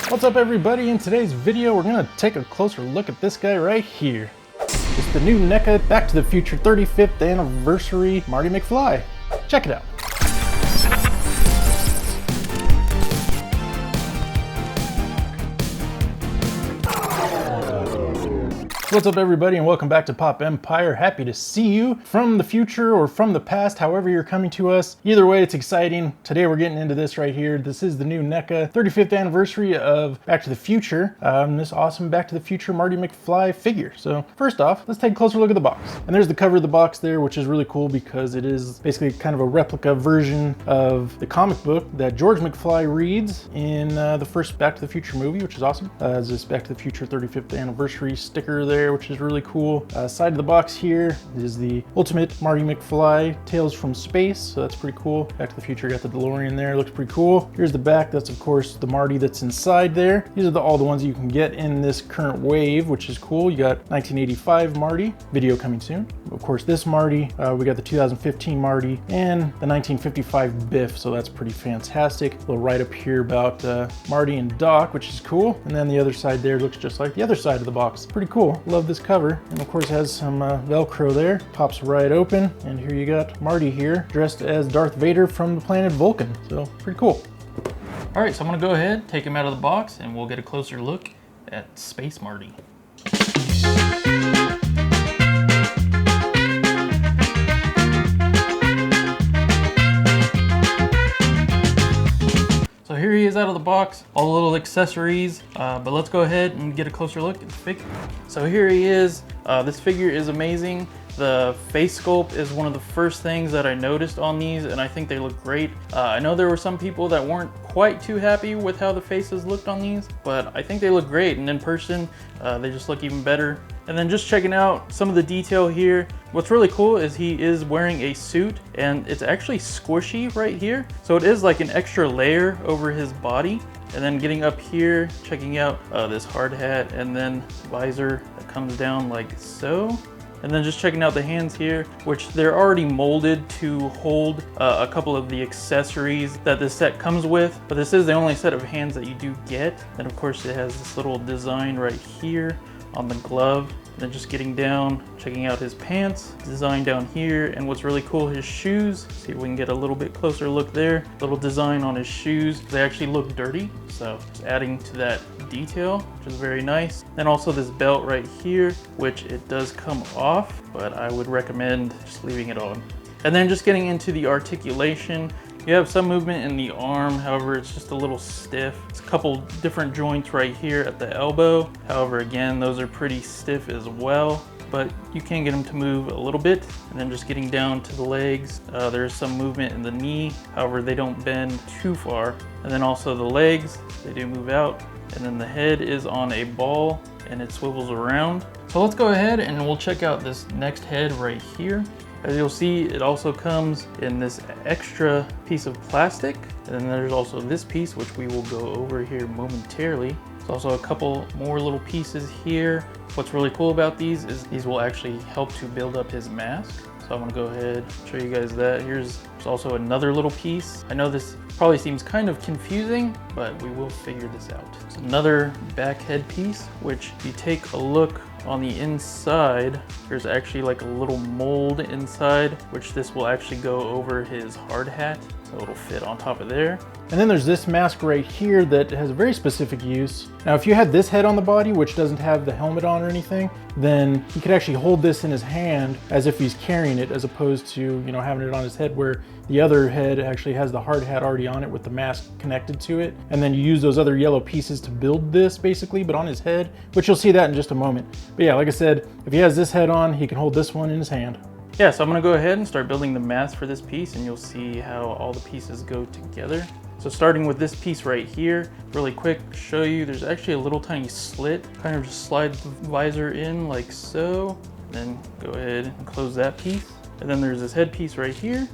What's up everybody? In today's video we're going to take a closer look at this guy right here. It's the new NECA Back to the Future 35th Anniversary Marty McFly. Check it out. What's up everybody and welcome back to Pop Empire. Happy to see you from the future or from the past, however you're coming to us. Either way, it's exciting. Today we're getting into this right here. This is the new NECA 35th anniversary of Back to the Future. This awesome Back to the Future Marty McFly figure. So first off, let's take a closer look at the box. And there's the cover of the box there, which is really cool because it is basically kind of a replica version of the comic book that George McFly reads in the first Back to the Future movie, which is awesome. There's this Back to the Future 35th anniversary sticker there, which is really cool. Side of the box here is the ultimate Marty McFly Tales from Space, so that's pretty cool. Back to the Future got the DeLorean there, looks pretty cool. Here's the back, that's of course the Marty that's inside there. These are all the ones you can get in this current wave, which is cool. You got 1985 Marty, video coming soon. Of course this Marty, we got the 2015 Marty and the 1955 Biff, so that's pretty fantastic. A little write up here about Marty and Doc, which is cool. And then the other side there looks just like the other side of the box. Pretty cool, love this cover. And of course has some Velcro there, pops right open. And here you got Marty here dressed as Darth Vader from the planet Vulcan. So pretty cool. All right, so I'm gonna go ahead, take him out of the box and we'll get a closer look at Space Marty. So here he is out of the box, all the little accessories, but let's go ahead and get a closer look at the figure. So here he is. This figure is amazing. The face sculpt is one of the first things that I noticed on these, and I think they look great. I know there were some people that weren't quite too happy with how the faces looked on these, but I think they look great, and in person, they just look even better. And then just checking out some of the detail here, what's really cool is he is wearing a suit, and it's actually squishy right here. So it is like an extra layer over his body. And then getting up here, checking out this hard hat, and then visor that comes down like so. And then just checking out the hands here, which they're already molded to hold a couple of the accessories that this set comes with. But this is the only set of hands that you do get. And of course it has this little design right here on the glove. And then just getting down, checking out his pants, design down here, and what's really cool, his shoes. See if we can get a little bit closer look there. Little design on his shoes. They actually look dirty, so just adding to that detail, which is very nice. Then also this belt right here, which it does come off, but I would recommend just leaving it on. And then just getting into the articulation. You have some movement in the arm, however, it's just a little stiff. It's a couple different joints right here at the elbow. However, again, those are pretty stiff as well, but you can get them to move a little bit. And then just getting down to the legs, there's some movement in the knee. However, they don't bend too far. And then also the legs, they do move out. And then the head is on a ball and it swivels around. So let's go ahead and we'll check out this next head right here. As you'll see, it also comes in this extra piece of plastic. And then there's also this piece, which we will go over here momentarily. There's also a couple more little pieces here. What's really cool about these is these will actually help to build up his mask. So I'm gonna go ahead and show you guys that. There's also another little piece. I know this probably seems kind of confusing, but we will figure this out. It's another back head piece, which if you take a look on the inside, there's actually like a little mold inside, which this will actually go over his hard hat. So it'll fit on top of there. And then there's this mask right here that has a very specific use. Now, if you had this head on the body, which doesn't have the helmet on or anything, then he could actually hold this in his hand as if he's carrying it, as opposed to, you know, having it on his head where the other head actually has the hard hat already on it with the mask connected to it. And then you use those other yellow pieces to build this basically, but on his head, which you'll see that in just a moment. But yeah, like I said, if he has this head on, he can hold this one in his hand. Yeah, so I'm gonna go ahead and start building the mask for this piece and you'll see how all the pieces go together. So starting with this piece right here, really quick, show you, there's actually a little tiny slit. Kind of just slide the visor in like so, then go ahead and close that piece. And then there's this head piece right here.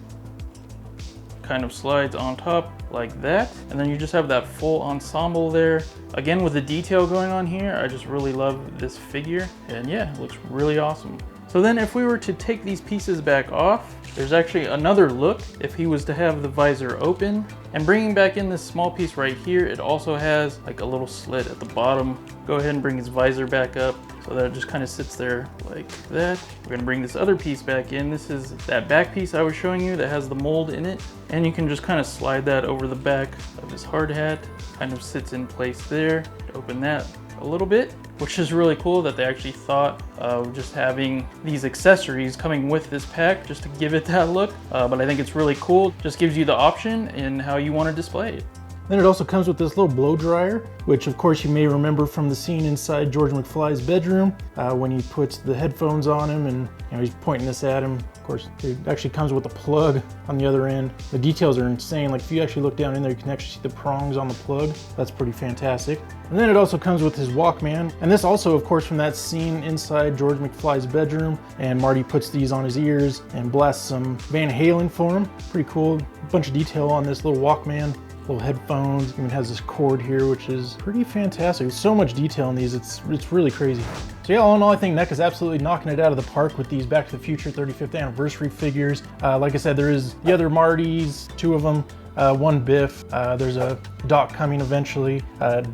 Kind of slides on top like that. And then you just have that full ensemble there. Again, with the detail going on here, I just really love this figure. And yeah, it looks really awesome. So then if we were to take these pieces back off, There's actually another look if he was to have the visor open. And bringing back in this small piece right here, it also has like a little slit at the bottom. Go ahead and bring his visor back up so that it just kind of sits there like that. We're gonna bring this other piece back in. This is that back piece I was showing you that has the mold in it. And you can just kind of slide that over the back of his hard hat. Kind of sits in place there. Open that a little bit, which is really cool that they actually thought of just having these accessories coming with this pack just to give it that look. But I think it's really cool. Just gives you the option in how you want to display it. Then it also comes with this little blow dryer, which of course you may remember from the scene inside George McFly's bedroom when he puts the headphones on him and he's pointing this at him. Of course, it actually comes with a plug on the other end. The details are insane. Like if you actually look down in there, you can actually see the prongs on the plug. That's pretty fantastic. And then it also comes with his Walkman. And this also, of course, from that scene inside George McFly's bedroom. And Marty puts these on his ears and blasts some Van Halen for him. Pretty cool. A bunch of detail on this little Walkman. Little headphones, even has this cord here, which is pretty fantastic. There's so much detail in these, it's really crazy. So yeah, all in all, I think NECA's absolutely knocking it out of the park with these Back to the Future 35th anniversary figures. Like I said, there is the other Martys, 2 of them, 1 Biff. There's a Doc coming eventually.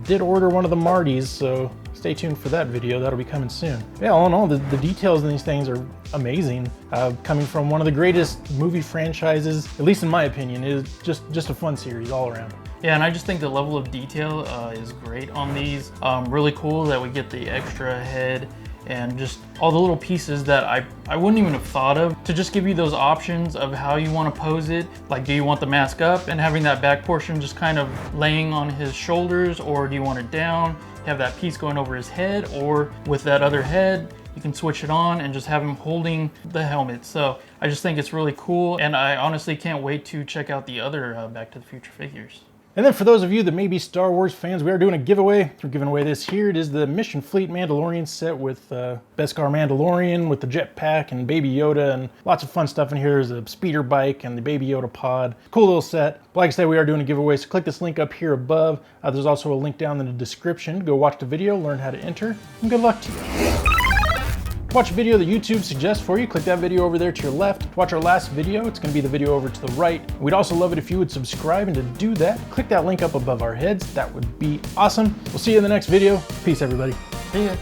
Did order one of the Martys, so stay tuned for that video. That'll be coming soon. Yeah, all in all, the details in these things are amazing. Coming from one of the greatest movie franchises, at least in my opinion, is just a fun series all around. Yeah, and I just think the level of detail is great on these. Really cool that we get the extra head and just all the little pieces that I wouldn't even have thought of to just give you those options of how you want to pose it. Like, do you want the mask up and having that back portion just kind of laying on his shoulders, or do you want it down, have that piece going over his head, or with that other head, you can switch it on and just have him holding the helmet. So I just think it's really cool, and I honestly can't wait to check out the other Back to the Future figures. And then for those of you that may be Star Wars fans, we are doing a giveaway. We're giving away this here. It is the Mission Fleet Mandalorian set with Beskar Mandalorian with the jetpack and Baby Yoda and lots of fun stuff in here. There's a speeder bike and the Baby Yoda pod. Cool little set. But like I said, we are doing a giveaway, so click this link up here above. There's also a link down in the description. Go watch the video, learn how to enter, and good luck to you. Watch a video that YouTube suggests for you, click that video over there to your left. Watch our last video, it's gonna be the video over to the right. We'd also love it if you would subscribe, and to do that, click that link up above our heads. That would be awesome. We'll see you in the next video. Peace, everybody. See ya.